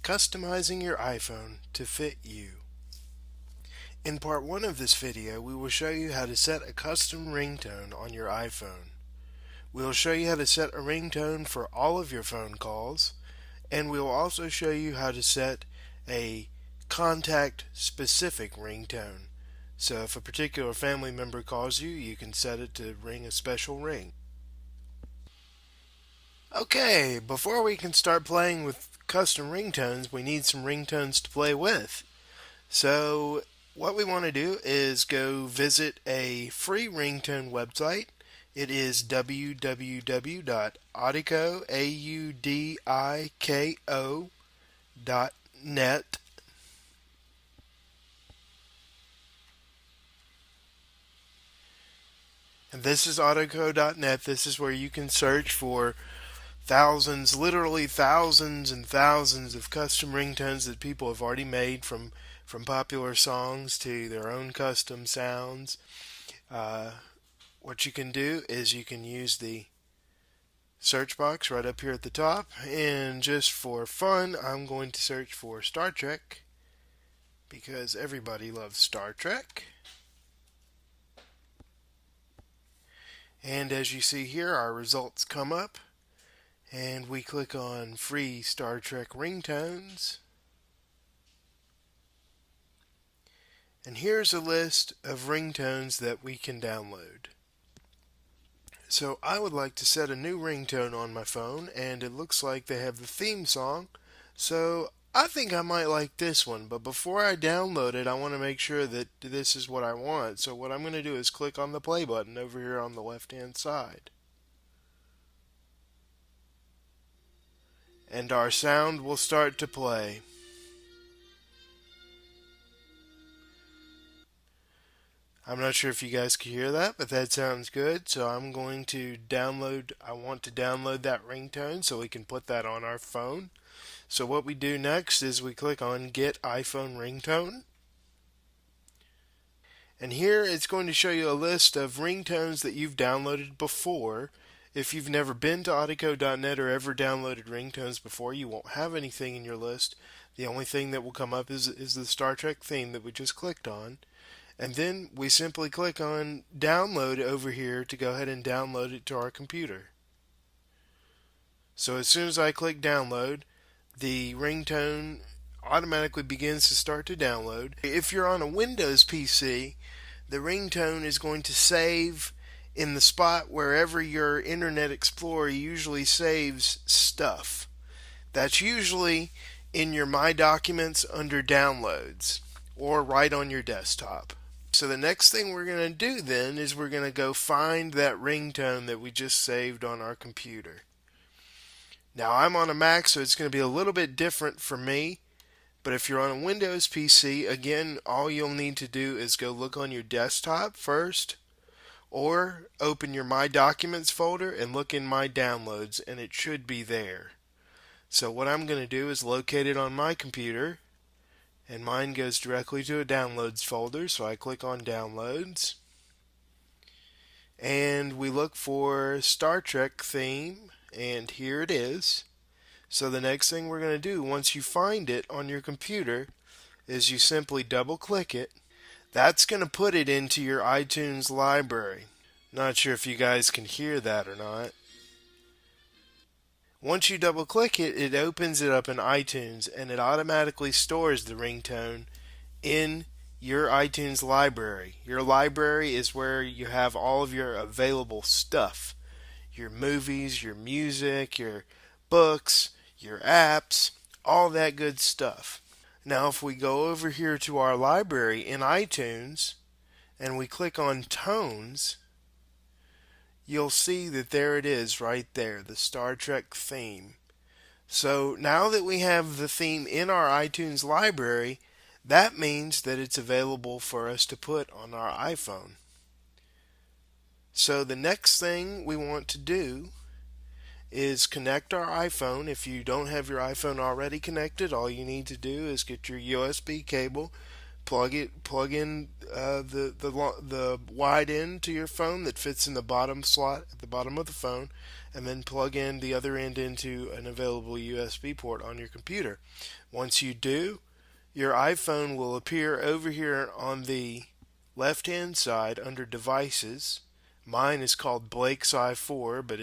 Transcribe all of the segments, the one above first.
Customizing your iPhone to fit you. In part 1 of this video, we will show you how to set a custom ringtone on your iPhone. We will show you how to set a ringtone for all of your phone calls, and we will also show you how to set a contact-specific ringtone. So if a particular family member calls you, you can set it to ring a special ring. Okay, before we can start playing with custom ringtones, we need some ringtones to play with. So what we want to do is go visit a free ringtone website. It is www.audiko.net. And this is audiko.net. This is where you can search for thousands, literally thousands and thousands of custom ringtones that people have already made, from popular songs to their own custom sounds. What you can do is you can use the search box right up here at the top, and just for fun, I'm going to search for Star Trek because everybody loves Star Trek. And as you see here, our results come up, and we click on free Star Trek ringtones. And here's a list of ringtones that we can download. So I would like to set a new ringtone on my phone, and it looks like they have the theme song. So I think I might like this one, but before I download it, I want to make sure that this is what I want. So what I'm going to do is click on the play button over here on the left-hand side. And our sound will start to play. I'm not sure if you guys can hear that, but that sounds good. So I'm going to I want to download that ringtone so we can put that on our phone. So what we do next is we click on Get iPhone Ringtone. And here it's going to show you a list of ringtones that you've downloaded before. If you've never been to audiko.net or ever downloaded ringtones before, you won't have anything in your list. The only thing that will come up is the Star Trek theme that we just clicked on. And then we simply click on Download over here to go ahead and download it to our computer. So as soon as I click Download, the ringtone automatically begins to start to download. If you're on a Windows PC, the ringtone is going to save in the spot wherever your Internet Explorer usually saves stuff. That's usually in your My Documents under Downloads, or right on your desktop. So the next thing we're going to do then is we're going to go find that ringtone that we just saved on our computer. Now I'm on a Mac, so it's going to be a little bit different for me. But if you're on a Windows PC, again, all you'll need to do is go look on your desktop first, or open your My Documents folder and look in My Downloads, and it should be there. So what I'm going to do is locate it on my computer, and mine goes directly to a Downloads folder, so I click on Downloads. And we look for Star Trek theme, and here it is. So the next thing we're going to do once you find it on your computer is you simply double click it. That's going to put it into your iTunes library. Not sure if you guys can hear that or not. Once you double click it, it opens it up in iTunes, and it automatically stores the ringtone in your iTunes library. Your library is where you have all of your available stuff. Your movies, your music, your books, your apps, all that good stuff. Now if we go over here to our library in iTunes and we click on Tones, you'll see that there it is right there, the Star Trek theme. So now that we have the theme in our iTunes library, that means that it's available for us to put on our iPhone. So the next thing we want to do is connect our iPhone. If you don't have your iPhone already connected, all you need to do is get your USB cable, plug in the wide end to your phone that fits in the bottom slot at the bottom of the phone, and then plug in the other end into an available USB port on your computer. Once you do, your iPhone will appear over here on the left hand side under devices. Mine is called Blake's i4, but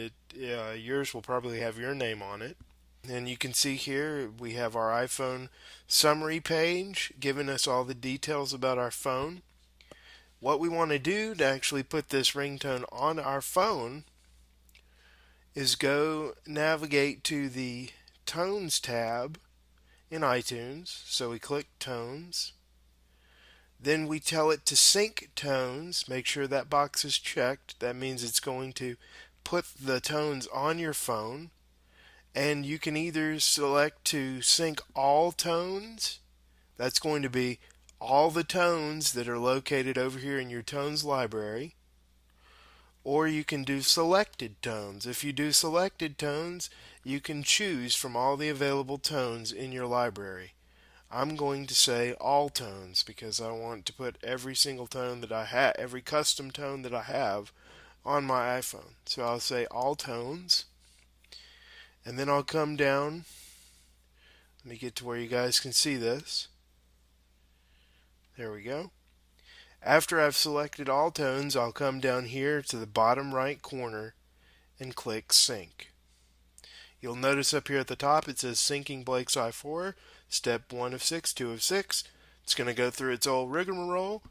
yours will probably have your name on it. And you can see here we have our iPhone summary page giving us all the details about our phone. What we want to do to actually put this ringtone on our phone is go navigate to the Tones tab in iTunes. So we click Tones. Then we tell it to sync tones. Make sure that box is checked. That means it's going to put the tones on your phone. And you can either select to sync all tones. That's going to be all the tones that are located over here in your tones library. Or you can do selected tones. If you do selected tones, you can choose from all the available tones in your library. I'm going to say all tones because I want to put every single tone that I have, every custom tone that I have on my iPhone. So I'll say all tones, and then I'll come down. Let me get to where you guys can see this. There we go. After I've selected all tones, I'll come down here to the bottom right corner and click Sync. You'll notice up here at the top it says Syncing Blake's i4, Step 1 of 6, 2 of 6. It's going to go through its old rigmarole,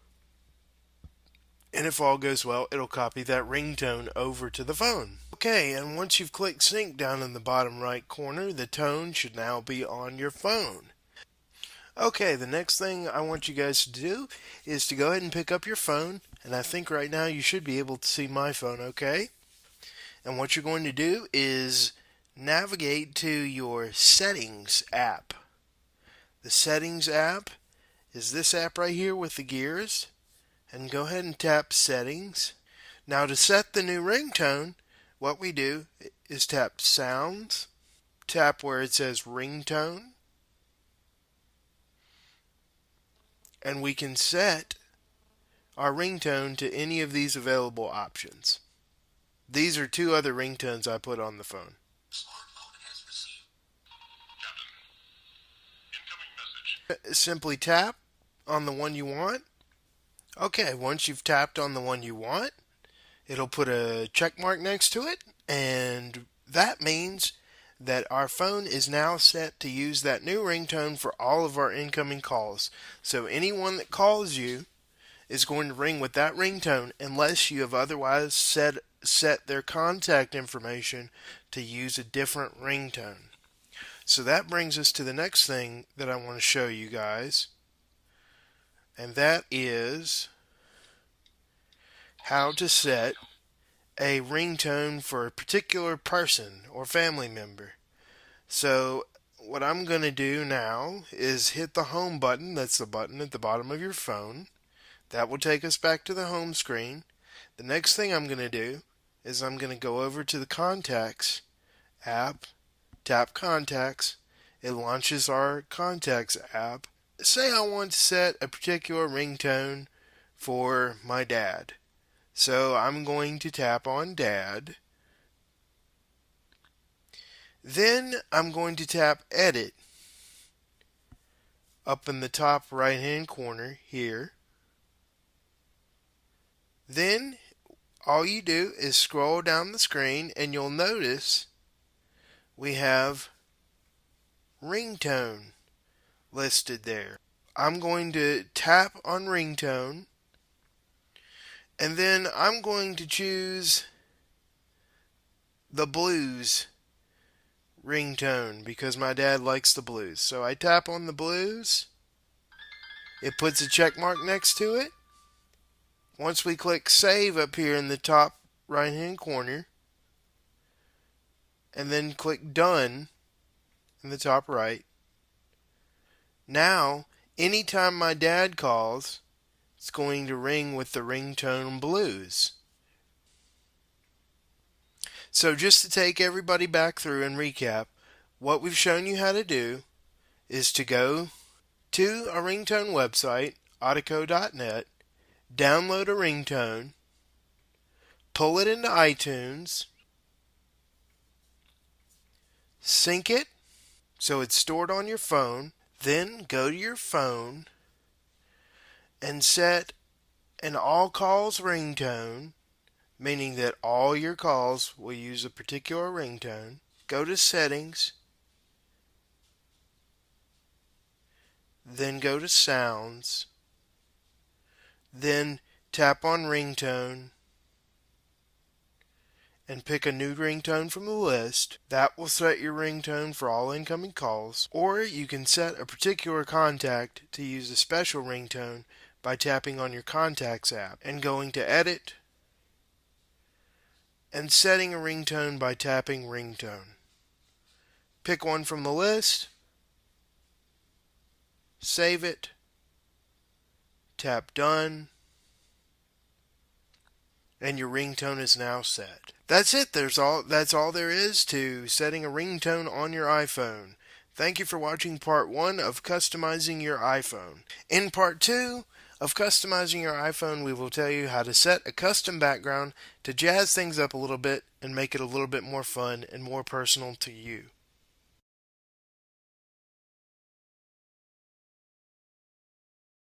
and if all goes well, it'll copy that ringtone over to the phone. Okay, and once you've clicked Sync down in the bottom right corner, the tone should now be on your phone. Okay, the next thing I want you guys to do is to go ahead and pick up your phone, and I think right now you should be able to see my phone, okay? And what you're going to do is navigate to your Settings app. The Settings app is this app right here with the gears, and go ahead and tap Settings. Now to set the new ringtone, what we do is tap Sounds, tap where it says Ringtone, and we can set our ringtone to any of these available options. These are two other ringtones I put on the phone. Simply tap on the one you want. Okay, once you've tapped on the one you want, it'll put a check mark next to it, and that means that our phone is now set to use that new ringtone for all of our incoming calls. So anyone that calls you is going to ring with that ringtone unless you have otherwise set their contact information to use a different ringtone. So that brings us to the next thing that I want to show you guys, and that is how to set a ringtone for a particular person or family member. So what I'm going to do now is hit the home button. That's the button at the bottom of your phone. That will take us back to the home screen. The next thing I'm going to do is I'm going to go over to the Contacts app, tap Contacts. It launches our Contacts app. Say I want to set a particular ringtone for my dad. So I'm going to tap on Dad. Then I'm going to tap Edit up in the top right hand corner here. Then all you do is scroll down the screen and you'll notice we have ringtone listed there. I'm going to tap on ringtone, and then I'm going to choose the blues ringtone because my dad likes the blues. So I tap on the blues. It puts a check mark next to it. Once we click Save up here in the top right hand corner, and then click Done in the top right. Now, anytime my dad calls, it's going to ring with the ringtone blues. So just to take everybody back through and recap, what we've shown you how to do is to go to a ringtone website, audico.net, download a ringtone, pull it into iTunes, sync it so it's stored on your phone. Then go to your phone and set an all calls ringtone, meaning that all your calls will use a particular ringtone. Go to settings, then go to sounds, then tap on ringtone and pick a new ringtone from the list. That will set your ringtone for all incoming calls. Or you can set a particular contact to use a special ringtone by tapping on your Contacts app and going to Edit and setting a ringtone by tapping Ringtone. Pick one from the list, save it, tap Done, and your ringtone is now set. That's it. That's all there is to setting a ringtone on your iPhone. Thank you for watching part 1 of customizing your iPhone. In part 2 of customizing your iPhone, we will tell you how to set a custom background to jazz things up a little bit and make it a little bit more fun and more personal to you.